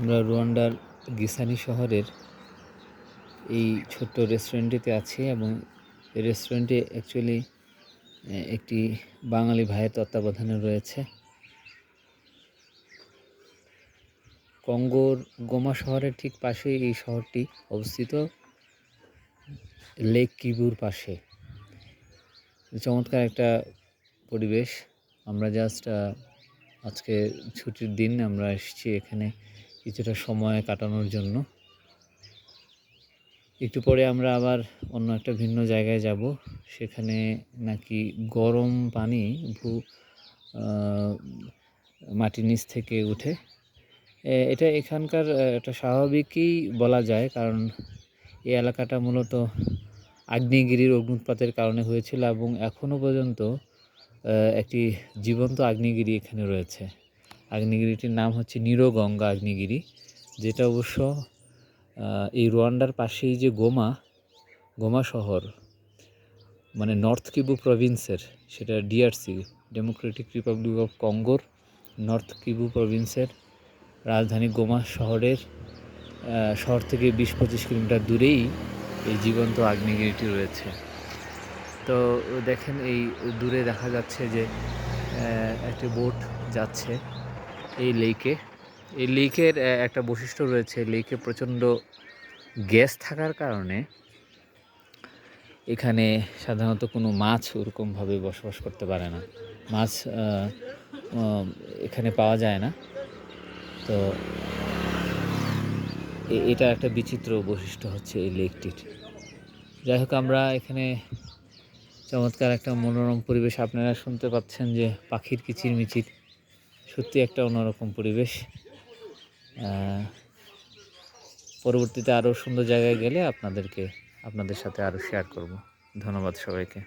আমরা রুয়ান্ডার গিসানি শহরের এই ছোট্ট রেস্টুরেন্টটিতে আছি এবং এই রেস্টুরেন্টটি অ্যাকচুয়ালি একটি বাঙালি ভাইয়ের তত্ত্বাবধানে রয়েছে। কঙ্গোর গোমা শহরের ঠিক পাশেই এই শহরটি অবস্থিত, লেক কিবুর পাশে। চমৎকার একটা পরিবেশ। আমরা জাস্ট আজকে ছুটির দিন, আমরা এসেছি এখানে কিছুটা সময় কাটানোর জন্য। একটু পরে আমরা আবার অন্য একটা ভিন্ন জায়গায় যাব, সেখানে নাকি গরম পানি মাটির নিচ থেকে উঠে। এটা এখানকার একটা স্বাভাবিকই বলা যায়, কারণ এই এলাকাটা মূলত আগ্নেয়গিরির অগ্নুৎপাতের কারণে হয়েছিল এবং এখনও পর্যন্ত একটি জীবন্ত আগ্নেয়গিরি এখানে রয়েছে। আগ্নেয়গিরিটির নাম হচ্ছে নিরোগঙ্গা আগ্নেয়গিরি, যেটা অবশ্য এই রুয়ান্ডার পাশেই যে গোমা শহর, মানে নর্থ কিবু প্রভিন্সের, সেটা ডিআরসি, ডেমোক্রেটিক রিপাবলিক অফ কঙ্গোর নর্থ কিবু প্রভিন্সের রাজধানী গোমা শহর থেকে 20-25 কিলোমিটার দূরেই এই জীবন্ত আগ্নেয়গিরিটি রয়েছে। তো দেখেন, এই দূরে দেখা যাচ্ছে যে একটি বোট যাচ্ছে এই লেকে। এই লেকের একটা বৈশিষ্ট্য রয়েছে, লেকে প্রচণ্ড গ্যাস থাকার কারণে এখানে সাধারণত কোনো মাছ ওরকমভাবে বসবাস করতে পারে না, মাছ এখানে পাওয়া যায় না। তো এটা একটা বিচিত্র বৈশিষ্ট্য হচ্ছে এই লেকটির। যাই হোক, আমরা এখানে চমৎকার একটা মনোরম পরিবেশ, আপনারা শুনতে পাচ্ছেন যে পাখির কিচিরমিচির, সত্যি একটা অন্যরকম পরিবেশ। পরবর্তীতে আরও সুন্দর জায়গায় গেলে আপনাদের সাথে আরও শেয়ার করব। ধন্যবাদ সবাইকে।